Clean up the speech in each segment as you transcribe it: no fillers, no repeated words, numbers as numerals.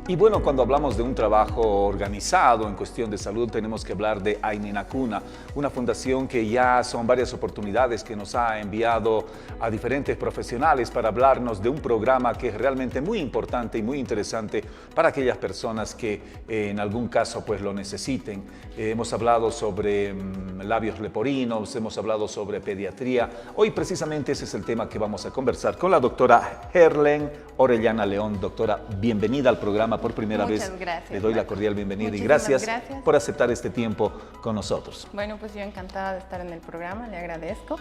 Y bueno, cuando hablamos de un trabajo organizado en cuestión de salud, tenemos que hablar de Ayninacuna, una fundación que ya son varias oportunidades que nos ha enviado a diferentes profesionales para hablarnos de un programa que es realmente muy importante y muy interesante para aquellas personas que en algún caso pues lo necesiten. Hemos hablado sobre labios leporinos, hemos hablado sobre pediatría. Hoy precisamente ese es el tema que vamos a conversar con la doctora Herlen Orellana León. Doctora, bienvenida al programa por primera vez. Muchas gracias. Le doy la cordial bienvenida y Muchísimas gracias por aceptar este tiempo con nosotros. Bueno, pues yo encantada de estar en el programa, le agradezco.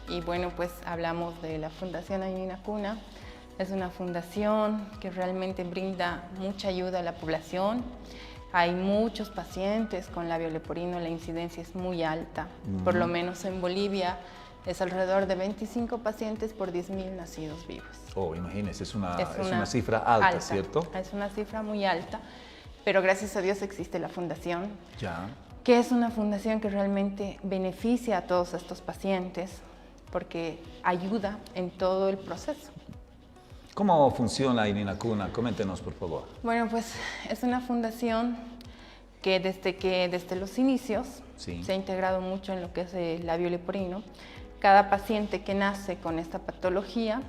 Y bueno, pues hablamos de la Fundación Ayninacuna. Es una fundación que realmente brinda mucha ayuda a la población. Hay muchos pacientes con labio leporino, la incidencia es muy alta. Por lo menos en Bolivia es alrededor de 25 pacientes por 10.000 nacidos vivos. Oh, imagínese, es una cifra alta, ¿cierto? Es una cifra muy alta, pero gracias a Dios existe la fundación, Ya. que es una fundación que realmente beneficia a todos estos pacientes porque ayuda en todo el proceso. ¿Cómo funciona Ayninacuna? Coméntenos, por favor. Bueno, pues es una fundación que desde los inicios Sí. se ha integrado mucho en lo que es el labio leporino. Cada paciente que nace con esta patología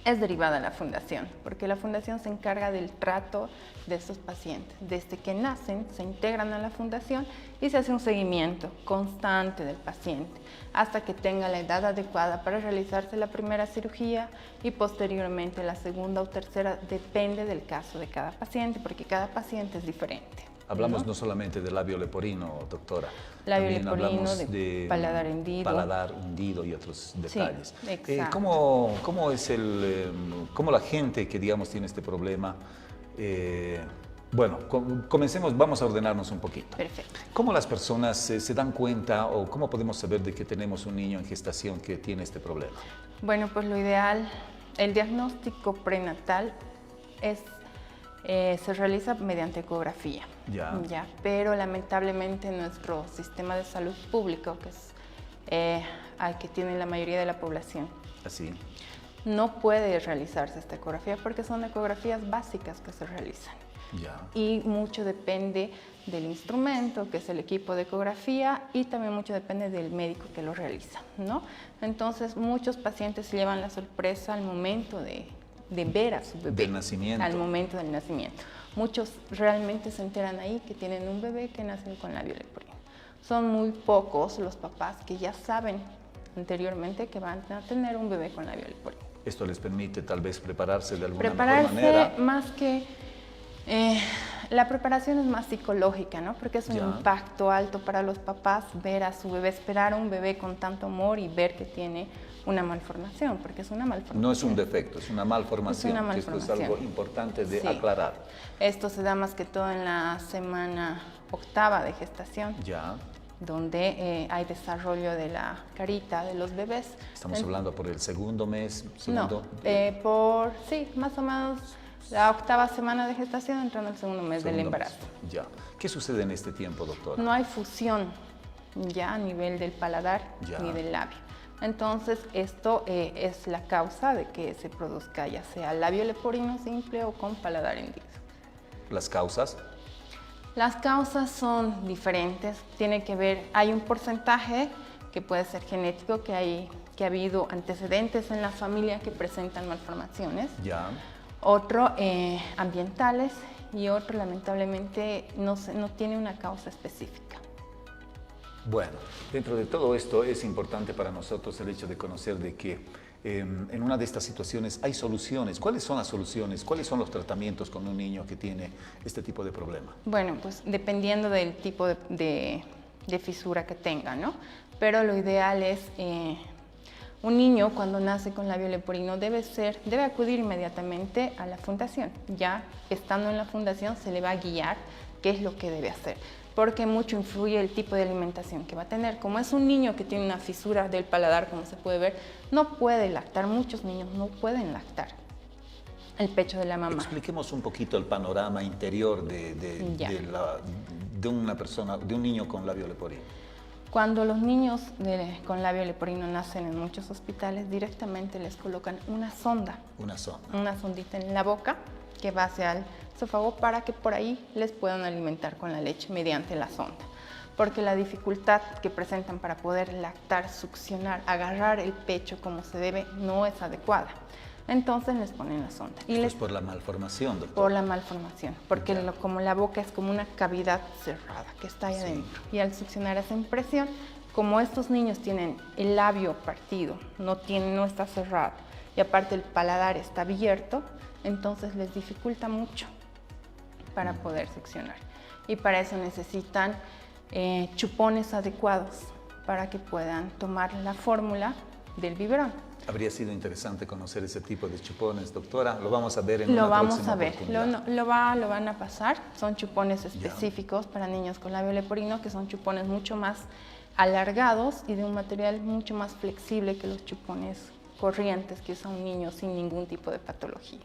es derivada a la fundación, porque la fundación se encarga del trato de estos pacientes. Desde que nacen, se integran a la fundación y se hace un seguimiento constante del paciente hasta que tenga la edad adecuada para realizarse la primera cirugía y posteriormente la segunda o tercera, depende del caso de cada paciente, porque cada paciente es diferente. Hablamos no solamente del labio leporino, doctora. Labio También leporino, hablamos de paladar hundido. Paladar hundido y otros detalles. Sí, exacto. ¿Cómo es cómo la gente que, digamos, tiene este problema? Bueno, comencemos, vamos a ordenarnos un poquito. Perfecto. ¿Cómo las personas se dan cuenta o cómo podemos saber de que tenemos un niño en gestación que tiene este problema? Bueno, pues lo ideal, el diagnóstico prenatal se realiza mediante ecografía. Ya. Pero lamentablemente nuestro sistema de salud público, que es al que tiene la mayoría de la población, Así. no puede realizarse esta ecografía porque son ecografías básicas que se realizan. Ya. Y mucho depende del instrumento, que es el equipo de ecografía, y también mucho depende del médico que lo realiza, ¿no? Entonces, muchos pacientes se llevan la sorpresa al momento de ver a su bebé. Del nacimiento. Al momento del nacimiento. Muchos realmente se enteran ahí que tienen un bebé que nace con labio leporino. Son muy pocos los papás que ya saben anteriormente que van a tener un bebé con labio leporino. Esto les permite tal vez prepararse de alguna mejor Prepararse manera. más que... la preparación es más psicológica, ¿no? Porque es un Ya. impacto alto para los papás ver a su bebé, esperar a un bebé con tanto amor y ver que tiene una malformación, porque es una malformación. No es un defecto, es una malformación. Es una Que esto es malformación. algo importante de Sí. aclarar. Esto se da más que todo en la semana 8ª de gestación, Ya. donde hay desarrollo de la carita de los bebés. Estamos hablando por el segundo mes, No, segundo. sí, más o menos la 8ª semana de gestación, entrando el segundo mes del segundo embarazo. mes. Ya. ¿Qué sucede en este tiempo, doctora? No hay fusión ya a nivel del paladar Ya. ni del labio. Entonces, esto es la causa de que se produzca ya sea labio leporino simple o con paladar hendido. Las causas. Las causas son diferentes, tiene que ver, hay un porcentaje que puede ser genético, que ha habido antecedentes en la familia que presentan malformaciones, Ya. otro ambientales y otro lamentablemente no tiene una causa específica. Bueno, dentro de todo esto es importante para nosotros el hecho de conocer de que en una de estas situaciones hay soluciones. ¿Cuáles son las soluciones? ¿Cuáles son los tratamientos con un niño que tiene este tipo de problema? Bueno, pues dependiendo del tipo de fisura que tenga, ¿no? Pero lo ideal es, un niño cuando nace con labio leporino debe acudir inmediatamente a la fundación. Ya estando en la fundación se le va a guiar qué es lo que debe hacer, porque mucho influye el tipo de alimentación que va a tener. Como es un niño que tiene una fisura del paladar, como se puede ver, no puede lactar, muchos niños no pueden lactar el pecho de la mamá. Expliquemos un poquito el panorama interior de una persona, de un niño con labio leporino. Cuando los niños con labio leporino nacen en muchos hospitales, directamente les colocan una sonda. Una sonda. Una sondita en la boca que va hacia el esófago para que por ahí les puedan alimentar con la leche mediante la sonda. Porque la dificultad que presentan para poder lactar, succionar, agarrar el pecho como se debe, no es adecuada. Entonces les ponen la sonda. Y es por la malformación, doctor. Por la malformación, porque como la boca es como una cavidad cerrada que está ahí adentro. Y al succionar hacen presión, como estos niños tienen el labio partido, no está cerrado, y aparte el paladar está abierto, entonces les dificulta mucho para poder succionar. Y para eso necesitan chupones adecuados para que puedan tomar la fórmula del biberón. Habría sido interesante conocer ese tipo de chupones, doctora. Lo vamos a ver en una próxima oportunidad. Lo van a pasar. Son chupones específicos para niños con labio leporino, que son chupones mucho más alargados y de un material mucho más flexible que los chupones corrientes que usa un niño sin ningún tipo de patología.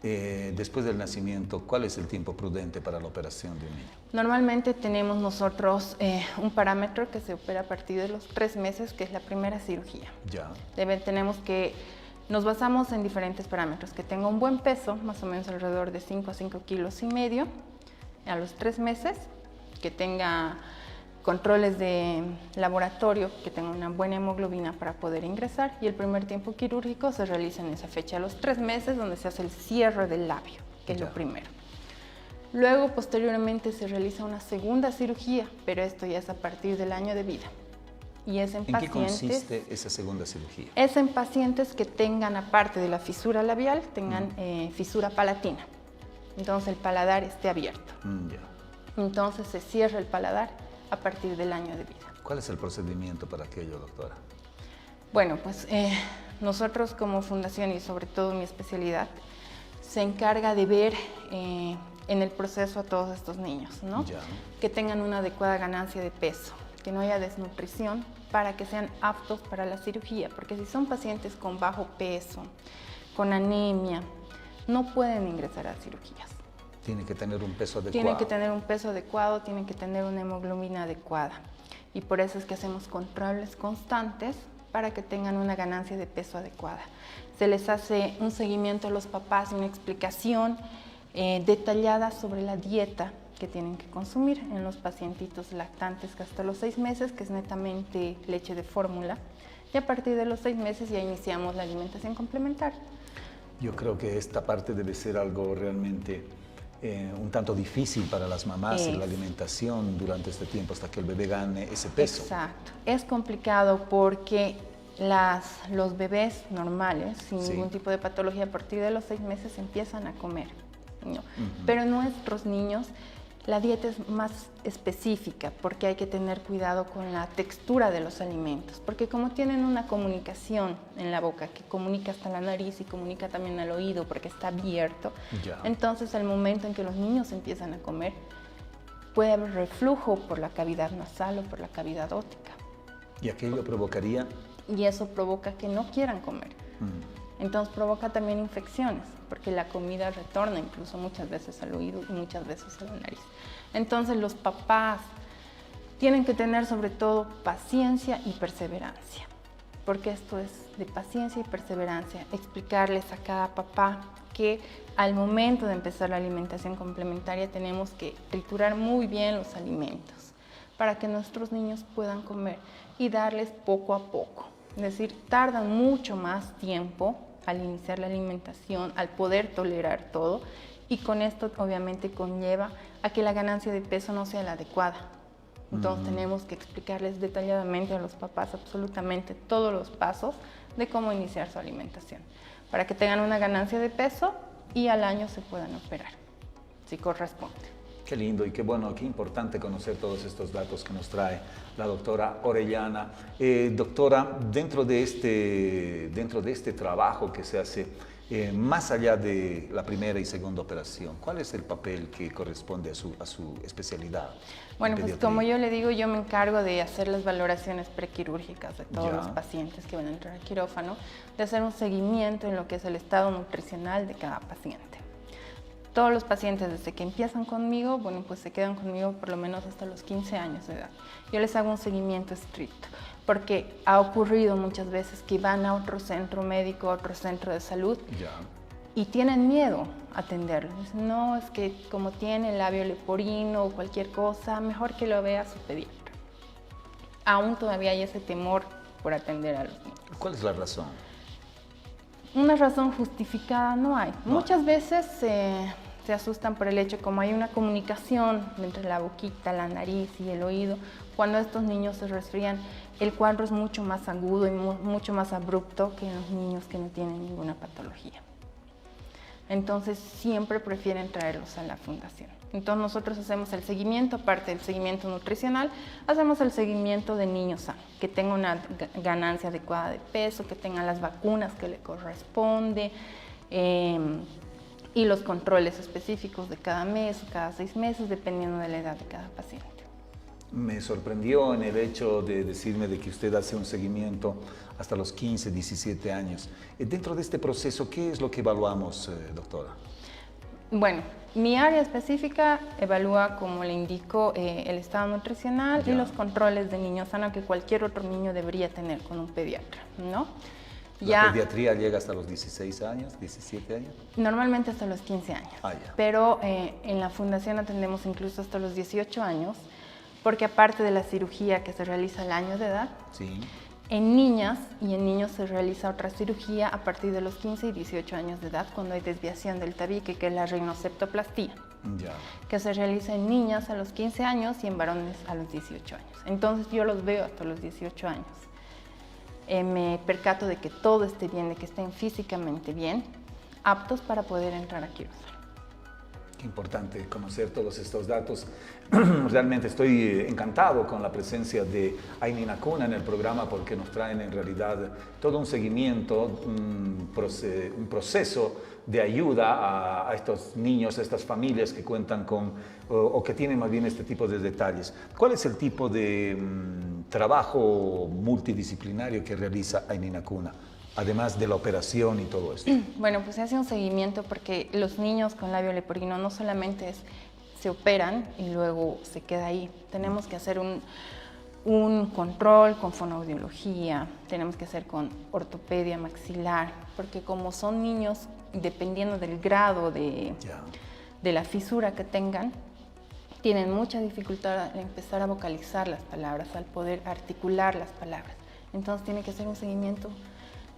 Después del nacimiento, ¿cuál es el tiempo prudente para la operación de un niño? Normalmente tenemos nosotros un parámetro que se opera a partir de los 3 meses, que es la primera cirugía. Ya. Nos basamos en diferentes parámetros, que tenga un buen peso, más o menos alrededor de 5 a 5,5 kilos a los 3 meses, que tenga controles de laboratorio, que tenga una buena hemoglobina para poder ingresar, y el primer tiempo quirúrgico se realiza en esa fecha, a los 3 meses, donde se hace el cierre del labio, que es lo primero. Luego, posteriormente, se realiza una segunda cirugía, pero esto ya es a partir del año de vida. Y es ¿En qué consiste esa segunda cirugía? Es en pacientes que tengan, aparte de la fisura labial, tengan fisura palatina. Entonces el paladar esté abierto. Entonces se cierra el paladar a partir del año de vida. ¿Cuál es el procedimiento para aquello, doctora? Bueno, pues nosotros como fundación y sobre todo mi especialidad se encarga de ver en el proceso a todos estos niños, ¿no? Que tengan una adecuada ganancia de peso, que no haya desnutrición para que sean aptos para la cirugía, porque si son pacientes con bajo peso, con anemia, no pueden ingresar a cirugías. Tiene que tener un peso adecuado. Tienen que tener un peso adecuado, tienen que tener una hemoglobina adecuada. Y por eso es que hacemos controles constantes para que tengan una ganancia de peso adecuada. Se les hace un seguimiento a los papás, una explicación detallada sobre la dieta que tienen que consumir en los pacientitos lactantes que hasta los 6 meses, que es netamente leche de fórmula, y a partir de los 6 meses ya iniciamos la alimentación complementaria. Yo creo que esta parte debe ser algo realmente un tanto difícil para las mamás en la alimentación durante este tiempo hasta que el bebé gane ese peso. Exacto. Es complicado porque los bebés normales, sin ningún tipo de patología, a partir de los 6 meses empiezan a comer, ¿no? Pero nuestros niños, la dieta es más específica porque hay que tener cuidado con la textura de los alimentos, porque como tienen una comunicación en la boca que comunica hasta la nariz y comunica también al oído porque está abierto, entonces al momento en que los niños empiezan a comer puede haber reflujo por la cavidad nasal o por la cavidad óptica. ¿Y aquello provocaría? Y eso provoca que no quieran comer. Entonces provoca también infecciones, porque la comida retorna incluso muchas veces al oído y muchas veces a la nariz. Entonces los papás tienen que tener sobre todo paciencia y perseverancia, porque esto es de paciencia y perseverancia. Explicarles a cada papá que al momento de empezar la alimentación complementaria tenemos que triturar muy bien los alimentos para que nuestros niños puedan comer y darles poco a poco. Es decir, tardan mucho más tiempo al iniciar la alimentación, al poder tolerar todo, y con esto obviamente conlleva a que la ganancia de peso no sea la adecuada. Entonces tenemos que explicarles detalladamente a los papás absolutamente todos los pasos de cómo iniciar su alimentación, para que tengan una ganancia de peso y al año se puedan operar, si corresponde. Qué lindo y qué bueno, qué importante conocer todos estos datos que nos trae la doctora Orellana. Doctora, dentro de este trabajo que se hace, más allá de la primera y segunda operación, ¿cuál es el papel que corresponde a su especialidad? Bueno, pues como yo le digo, yo me encargo de hacer las valoraciones prequirúrgicas de todos los pacientes que van a entrar al quirófano, de hacer un seguimiento en lo que es el estado nutricional de cada paciente. Todos los pacientes desde que empiezan conmigo, bueno, pues se quedan conmigo por lo menos hasta los 15 años de edad. Yo les hago un seguimiento estricto, porque ha ocurrido muchas veces que van a otro centro médico, a otro centro de salud, y tienen miedo a atenderlo. Dicen, no, es que como tiene labio leporino o cualquier cosa, mejor que lo vea su pediatra. Aún todavía hay ese temor por atender a los niños. ¿Cuál es la razón? Una razón justificada no hay. Muchas veces se asustan por el hecho, como hay una comunicación entre la boquita, la nariz y el oído, cuando estos niños se resfrían, el cuadro es mucho más agudo y mucho más abrupto que en los niños que no tienen ninguna patología. Entonces siempre prefieren traerlos a la fundación. Entonces nosotros hacemos el seguimiento, aparte del seguimiento nutricional, hacemos el seguimiento de niños sanos, que tenga una ganancia adecuada de peso, que tenga las vacunas que le corresponde, y los controles específicos de cada mes o cada 6 meses, dependiendo de la edad de cada paciente. Me sorprendió en el hecho de decirme de que usted hace un seguimiento hasta los 15, 17 años. Dentro de este proceso, ¿qué es lo que evaluamos, doctora? Bueno, mi área específica evalúa, como le indico, el estado nutricional y los controles de niño sano que cualquier otro niño debería tener con un pediatra, ¿no? ¿La pediatría llega hasta los 16 años, 17 años? Normalmente hasta los 15 años, pero en la fundación atendemos incluso hasta los 18 años, porque aparte de la cirugía que se realiza al año de edad, en niñas y en niños se realiza otra cirugía a partir de los 15 y 18 años de edad, cuando hay desviación del tabique, que es la rinoceptoplastía, que se realiza en niñas a los 15 años y en varones a los 18 años. Entonces yo los veo hasta los 18 años. Me percato de que todo esté bien, de que estén físicamente bien, aptos para poder entrar a quirófano. Qué importante conocer todos estos datos. Realmente estoy encantado con la presencia de Aina Inacuna en el programa, porque nos traen en realidad todo un seguimiento, un proceso de ayuda a estos niños, a estas familias que cuentan con o que tienen más bien este tipo de detalles. ¿Cuál es el tipo de trabajo multidisciplinario que realiza Aina Inacuna, además de la operación y todo esto? Bueno, pues se hace un seguimiento, porque los niños con labio leporino no solamente se operan y luego se queda ahí. Tenemos que hacer un control con fonoaudiología, tenemos que hacer con ortopedia maxilar, porque como son niños, dependiendo del grado de la fisura que tengan, tienen mucha dificultad al empezar a vocalizar las palabras, al poder articular las palabras. Entonces tiene que hacer un seguimiento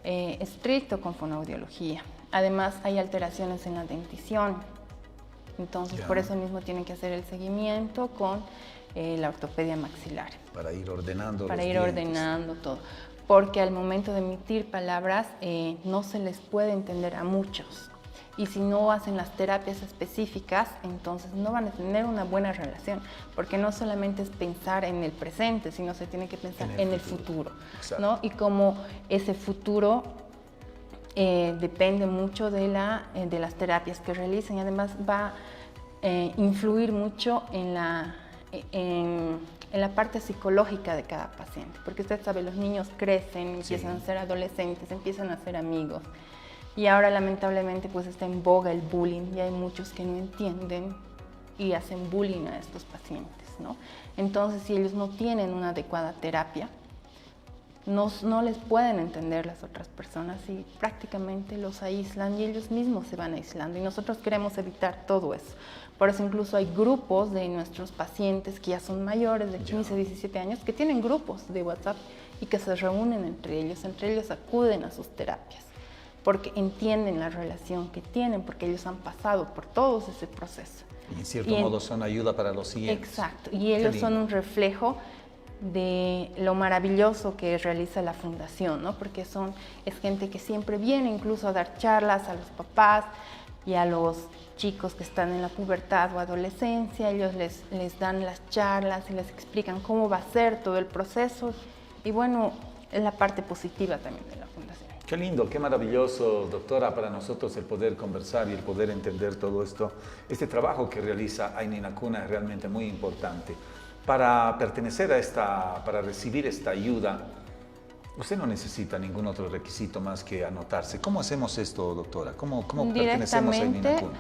estricto con fonoaudiología. Además hay alteraciones en la dentición, entonces por eso mismo tienen que hacer el seguimiento con la ortopedia maxilar. Para ir ordenando Para ir ordenando todo, porque al momento de emitir palabras no se les puede entender a muchos. Y si no hacen las terapias específicas, entonces no van a tener una buena relación, porque no solamente es pensar en el presente, sino se tiene que pensar en el futuro, ¿no? Y como ese futuro depende mucho de las terapias que realicen, y además va a influir mucho en la parte psicológica de cada paciente, porque usted sabe, los niños crecen, empiezan a ser adolescentes, empiezan a ser amigos. Y ahora lamentablemente pues está en boga el bullying, y hay muchos que no entienden y hacen bullying a estos pacientes, ¿no? Entonces, si ellos no tienen una adecuada terapia, no les pueden entender las otras personas y prácticamente los aíslan, y ellos mismos se van aislando, y nosotros queremos evitar todo eso. Por eso incluso hay grupos de nuestros pacientes que ya son mayores de 15, 17 años, que tienen grupos de WhatsApp y que se reúnen entre ellos acuden a sus terapias, porque entienden la relación que tienen, porque ellos han pasado por todo ese proceso. Y en cierto modo son ayuda para los siguientes. Exacto, y ellos son un reflejo de lo maravilloso que realiza la fundación, ¿no? Porque es gente que siempre viene incluso a dar charlas a los papás y a los chicos que están en la pubertad o adolescencia. Ellos les dan las charlas y les explican cómo va a ser todo el proceso, y bueno, es la parte positiva también de la fundación. Qué lindo, qué maravilloso, doctora, para nosotros el poder conversar y el poder entender todo esto. Este trabajo que realiza Aina Inacuna es realmente muy importante. Para pertenecer para recibir esta ayuda, usted no necesita ningún otro requisito más que anotarse. ¿Cómo hacemos esto, doctora? ¿Cómo pertenecemos a Aina Inacuna?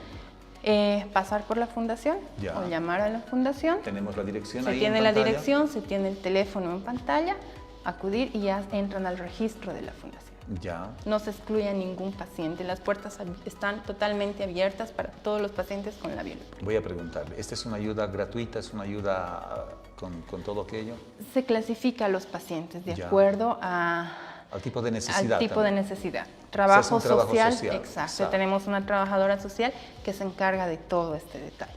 Pasar por la fundación o llamar a la fundación. Tenemos la dirección ahí. Se tiene la dirección, se tiene el teléfono en pantalla, acudir y ya entran al registro de la fundación. Ya. No se excluye a ningún paciente. Las puertas están totalmente abiertas para todos los pacientes con labio leporino. Voy a preguntarle, ¿esta es una ayuda gratuita? ¿Es una ayuda con todo aquello? Se clasifica a los pacientes de Ya. acuerdo Al tipo de necesidad. al tipo de también. necesidad. Se hace Trabajo un trabajo social, social, exacto. exacto. Tenemos una trabajadora social que se encarga de todo este detalle.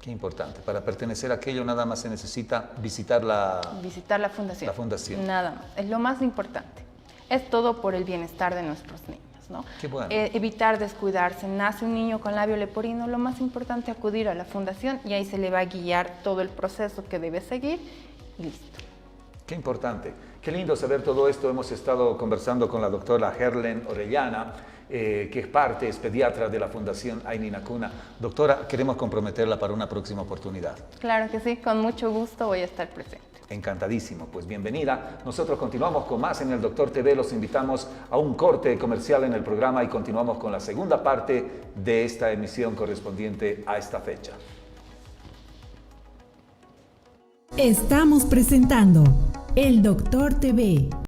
Qué importante. Para pertenecer a aquello nada más se necesita visitar la... Visitar la fundación. La fundación. Nada más. Es lo más importante. Es todo por el bienestar de nuestros niños, ¿no? Qué bueno. Evitar descuidarse. Nace un niño con labio leporino, lo más importante es acudir a la fundación y ahí se le va a guiar todo el proceso que debe seguir y listo. Qué importante. Qué lindo saber todo esto. Hemos estado conversando con la doctora Herlen Orellana, que es parte, es pediatra de la Fundación Ain Inacuna. Doctora, queremos comprometerla para una próxima oportunidad. Claro que sí, con mucho gusto voy a estar presente. Encantadísimo, pues bienvenida. Nosotros continuamos con más en el Doctor TV. Los invitamos a un corte comercial en el programa y continuamos con la segunda parte de esta emisión correspondiente a esta fecha. Estamos presentando el Doctor TV.